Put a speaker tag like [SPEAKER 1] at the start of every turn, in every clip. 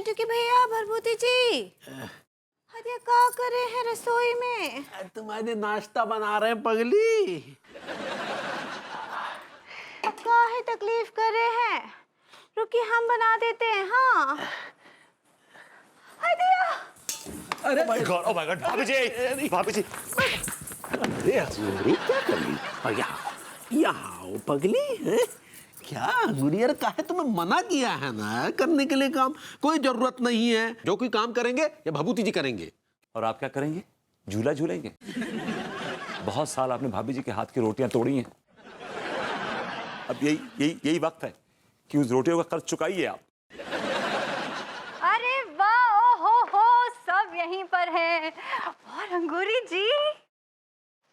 [SPEAKER 1] क्योंकि भैया भरभूति जी अरे क्या कर रहे हैं रसोई में?
[SPEAKER 2] तुम्हारे नाश्ता बना रहे हैं पगली।
[SPEAKER 1] क्या है तकलीफ कर रहे हैं? रुकिए हम बना देते हैं। हाँ
[SPEAKER 2] अरे
[SPEAKER 3] ओह माय गॉड भाभी जी, भाभी जी।
[SPEAKER 2] अरे हजूरी क्या कर रही? यहाँ आओ पगली है क्या? गुरियर का है तुम्हें मना किया है ना करने के लिए काम, कोई जरूरत नहीं है। जो कोई काम करेंगे ये भभूति जी करेंगे।
[SPEAKER 3] और आप क्या करेंगे? झूला झूलेंगे? बहुत साल आपने भाभी जी के हाथ की रोटियां तोड़ी हैं। अब यही वक्त है कि उस रोटियों का कर्ज चुकाइए आप।
[SPEAKER 1] अरे वाह हो सब यहीं पर है। और अंगूरी जी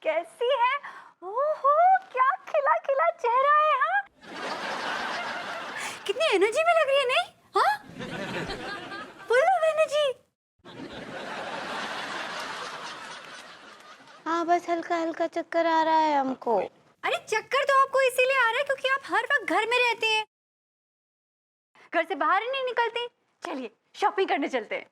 [SPEAKER 1] कैसी है? ओहो क्या खिला खिला चेहरा है। हाँ कितनी एनर्जी में लग रही है नहीं? हाँ फुल ऑफ एनर्जी। हाँ बस हल्का हल्का चक्कर आ रहा है हमको। अरे चक्कर तो आपको इसीलिए आ रहा है क्योंकि आप हर वक्त घर में रहते हैं, घर से बाहर ही नहीं निकलते। चलिए शॉपिंग करने चलते हैं।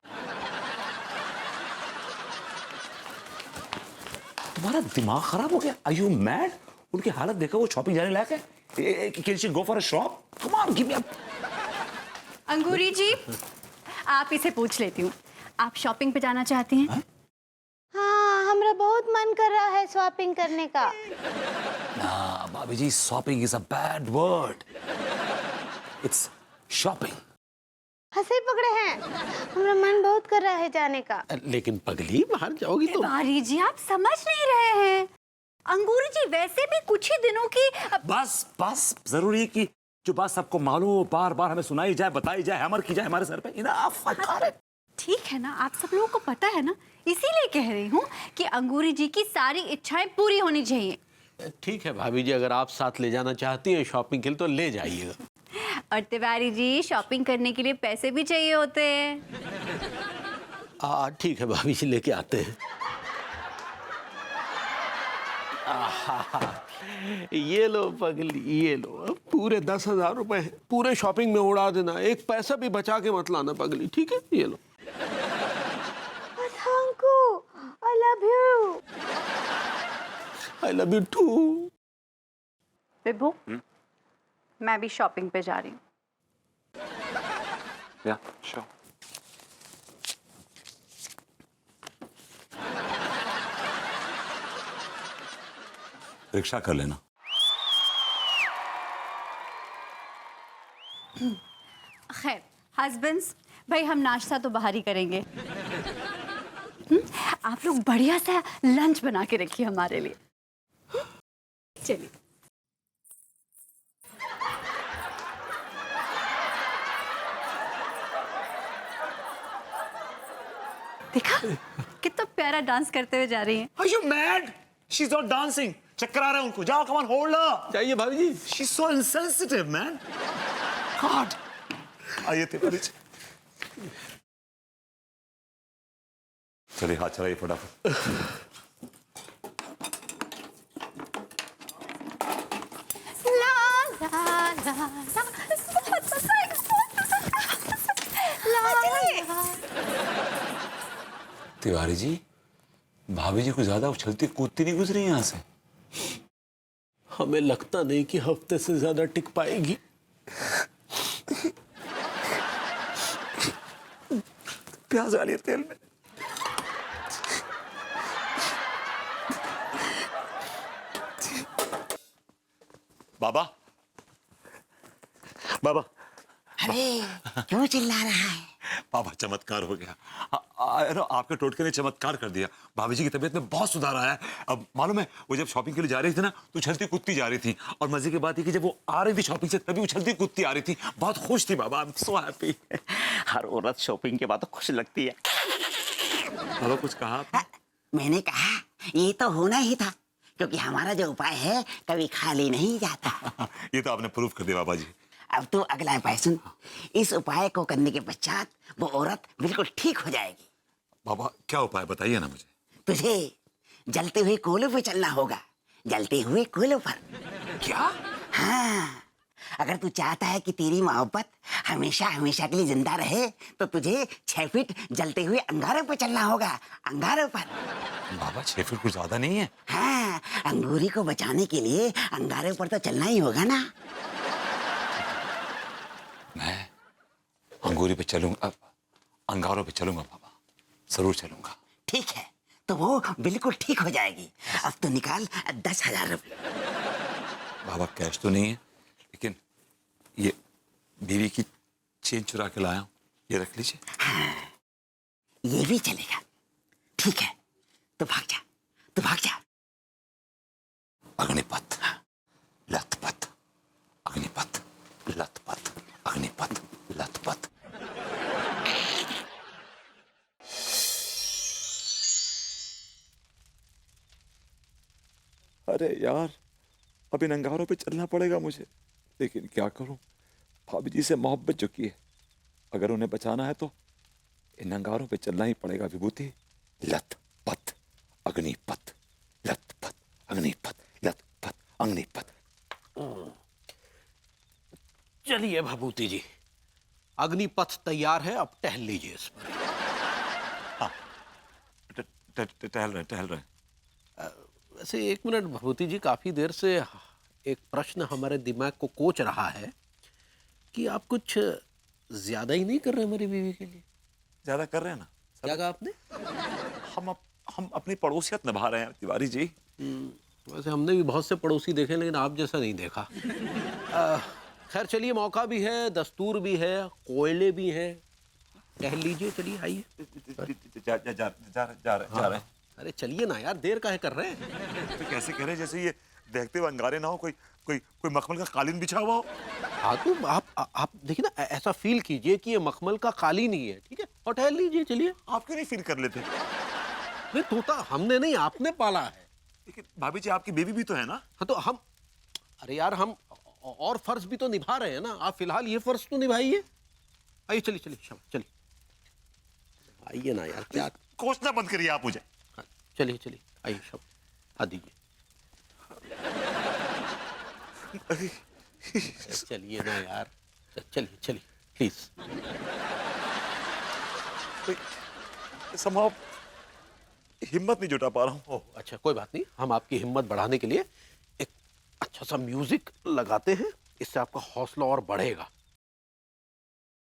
[SPEAKER 3] तुम्हारा दिमाग खराब हो गया? Are you mad? उनकी हालत देखो, वो शॉपिंग जाने लायक है? Can she go for a shop? Come on give me up.
[SPEAKER 1] Angoori ji आप इसे पूछ लेती हूँ, आप शॉपिंग पे जाना चाहती हैं? हाँ हमरा बहुत मन कर रहा है शॉपिंग करने का।
[SPEAKER 3] ना भाभी जी, shopping is a bad word, it's shopping.
[SPEAKER 1] हंसे पकड़े हैं, हमरा मन बहुत कर रहा है जाने का।
[SPEAKER 2] लेकिन पगली बाहर जाओगी तो।
[SPEAKER 1] बारी जी आप समझ नहीं रहे हैं। अंगूरी जी वैसे भी कुछ ही दिनों की
[SPEAKER 3] बस जरूरी है कि जो बात सबको मालूम हो बार बार हमें सुनाई जाए, बताई जाए, हमर की जाए हमारे सर पे। Enough, I got it.
[SPEAKER 1] ठीक है ना, आप सब लोगों को पता है ना, इसीलिए कह रही हूँ कि अंगूरी जी की सारी इच्छाएं पूरी होनी चाहिए।
[SPEAKER 2] ठीक है भाभी जी, अगर आप साथ ले जाना चाहती हैं शॉपिंग के लिए तो ले जाइएगा।
[SPEAKER 1] और तिवारी जी शॉपिंग करने के लिए पैसे भी चाहिए होते हैं।
[SPEAKER 2] ठीक है भाभी जी, लेके आते हैं। ये लो पगली, ये लो, पूरे 10,000 रुपए हैं, पूरे शॉपिंग में उड़ा देना, एक पैसा भी बचा के मत लाना पगली, ठीक है? ये लो।
[SPEAKER 1] I love you.
[SPEAKER 2] I love you too.
[SPEAKER 1] विभू, मैं भी शॉपिंग पे जा रही हूँ।
[SPEAKER 3] या श्योर। रिक्शा कर लेना।
[SPEAKER 1] खैर हस्बैंड्स, भाई हम नाश्ता तो बाहर ही करेंगे। आप लोग बढ़िया सा लंच बना के रखिए हमारे लिए। चलिए। देखा कितना प्यारा डांस करते हुए जा रही हैं।
[SPEAKER 3] Are you mad? She's not dancing. चक्कर आ रहा है उनको। जाओ, come on, hold her.
[SPEAKER 2] जाइए भाभी जी।
[SPEAKER 3] She's so insensitive, man. God. आइए तिवारी जी। चलिए हाथ चलाइए फटाफट।
[SPEAKER 1] ला ला ला ला, बहुत मजा आएगा, बहुत मजा आएगा। ला
[SPEAKER 3] तिवारी जी, भाभी जी को ज्यादा उछलती कूदती नहीं गुजरी यहाँ से।
[SPEAKER 2] हमें लगता नहीं कि हफ्ते से ज्यादा टिक पाएगी।
[SPEAKER 3] प्याज डालिए तेल में। बाबा, बाबा।
[SPEAKER 4] अरे क्यों चिल्ला रहा है?
[SPEAKER 3] बाबा चमत्कार हो गया। आपके टोटके ने चमत्कार कर दिया। भाभी जी की तबीयत में बहुत सुधार आया है। अब मालूम है, वो जब शॉपिंग के लिए जा रही थी ना तो उछलती कूदती जा रही थी, और मजे की बात है कि जब वो आ रही थी शॉपिंग से तभी उछलती कूदती आ रही थी। बहुत खुश थी बाबा। I am so happy.
[SPEAKER 4] हर औरत शॉपिंग के बाद तो खुश लगती है।
[SPEAKER 3] बाबा कुछ कहा आपने?
[SPEAKER 4] मैंने कहा ये तो होना ही था, क्योंकि हमारा जो उपाय है कभी खाली नहीं जाता।
[SPEAKER 3] ये तो आपने प्रूफ कर दिया बाबा जी।
[SPEAKER 4] अब तो अगला उपाय सुन। इस उपाय को करने के पश्चात वो औरत बिल्कुल ठीक हो जाएगी।
[SPEAKER 3] बाबा क्या उपाय बताइए ना मुझे।
[SPEAKER 4] तुझे जलते हुए कोयले पर चलना होगा। जलते हुए कोयले पर।
[SPEAKER 3] क्या?
[SPEAKER 4] हाँ, अगर तू चाहता है कि तेरी मोहब्बत हमेशा हमेशा के लिए जिंदा रहे तो तुझे 6 फीट जलते हुए अंगारों पर चलना होगा, अंगारों पर।
[SPEAKER 3] बाबा 6 फीट कुछ ज्यादा नहीं है?
[SPEAKER 4] हाँ, अंगूरी को बचाने के लिए अंगारों पर तो चलना ही होगा ना।
[SPEAKER 3] मैं अंगूरी पे चलूंगा, अंगारों पे चलूंगा बाबा, जरूर चलूंगा।
[SPEAKER 4] ठीक है, तो वो बिल्कुल ठीक हो जाएगी। अब तो निकाल 10,000 रुपये।
[SPEAKER 3] बाबा कैश तो नहीं है, लेकिन ये बीवी की चेन चुरा के लाया हूं, ये रख लीजिए।
[SPEAKER 4] हाँ, ये भी चलेगा। ठीक है, तो भाग जा, तो भाग जा।
[SPEAKER 3] अग्निपथ, लथपथ, अग्निपथ, लथपथ, अग्निपथ, लथपथ। अरे यार, अब इन अंगारों पे चलना पड़ेगा मुझे, लेकिन क्या करूं? भाभी जी से मोहब्बत जो की है, अगर उन्हें बचाना है तो इन अंगारों पे चलना ही पड़ेगा। विभूति, लत पथ अग्निपथ, लत पथ अग्निपथ, लत पथ अग्निपथ।
[SPEAKER 2] चलिए भभूति जी, अग्निपथ तैयार है, अब टहल लीजिए इस पर।
[SPEAKER 3] टहल रहे।
[SPEAKER 2] वैसे 1 मिनट भभूति जी, काफी देर से एक प्रश्न हमारे दिमाग को कोच रहा है कि आप कुछ ज्यादा ही नहीं कर रहे हमारी बीवी के लिए?
[SPEAKER 3] ज्यादा कर रहे हैं ना।
[SPEAKER 2] क्या कहा आपने?
[SPEAKER 3] हम अपनी पड़ोसियत निभा रहे हैं तिवारी जी।
[SPEAKER 2] वैसे हमने भी बहुत से पड़ोसी देखे, लेकिन आप जैसा नहीं देखा। खैर चलिए, मौका भी है, दस्तूर भी है, कोयले भी हैं, टहल लीजिए। चलिए आइए।
[SPEAKER 3] जा रहे हैं।
[SPEAKER 2] अरे चलिए ना यार, देर काहे कर रहे हैं?
[SPEAKER 3] तो कैसे कह रहे हैं जैसे ये देखते हुए अंगारे ना हो, कोई मखमल का कालीन बिछा हुआ हो।
[SPEAKER 2] हाँ तो आप देखिए ना, ऐसा फील कीजिए कि ये मखमल का कालीन ही है, ठीक है? और टहल लीजिए। चलिए।
[SPEAKER 3] आप क्यों नहीं फील कर लेते?
[SPEAKER 2] नहीं, तोता हमने नहीं, आपने पाला है।
[SPEAKER 3] लेकिन भाभी जी, आपकी बेबी भी तो है ना।
[SPEAKER 2] हाँ तो हम, अरे यार, हम और फर्ज भी तो निभा रहे हैं ना। आप फिलहाल ये फर्ज तो निभाइए। आइए, चलिए चलिए, शाबाश, चलिए आइए ना यार, क्या
[SPEAKER 3] कोसना बंद करिए आप मुझे।
[SPEAKER 2] हाँ, चलिए चलिए, आइए, शाबाश, आ दीजिए। चलिए ना यार, चलिए चलिए प्लीज।
[SPEAKER 3] संभव हिम्मत नहीं जुटा पा रहा हूँ।
[SPEAKER 2] ओह अच्छा, कोई बात नहीं, हम आपकी हिम्मत बढ़ाने के लिए एक अच्छा सा म्यूजिक लगाते हैं, इससे आपका हौसला और बढ़ेगा।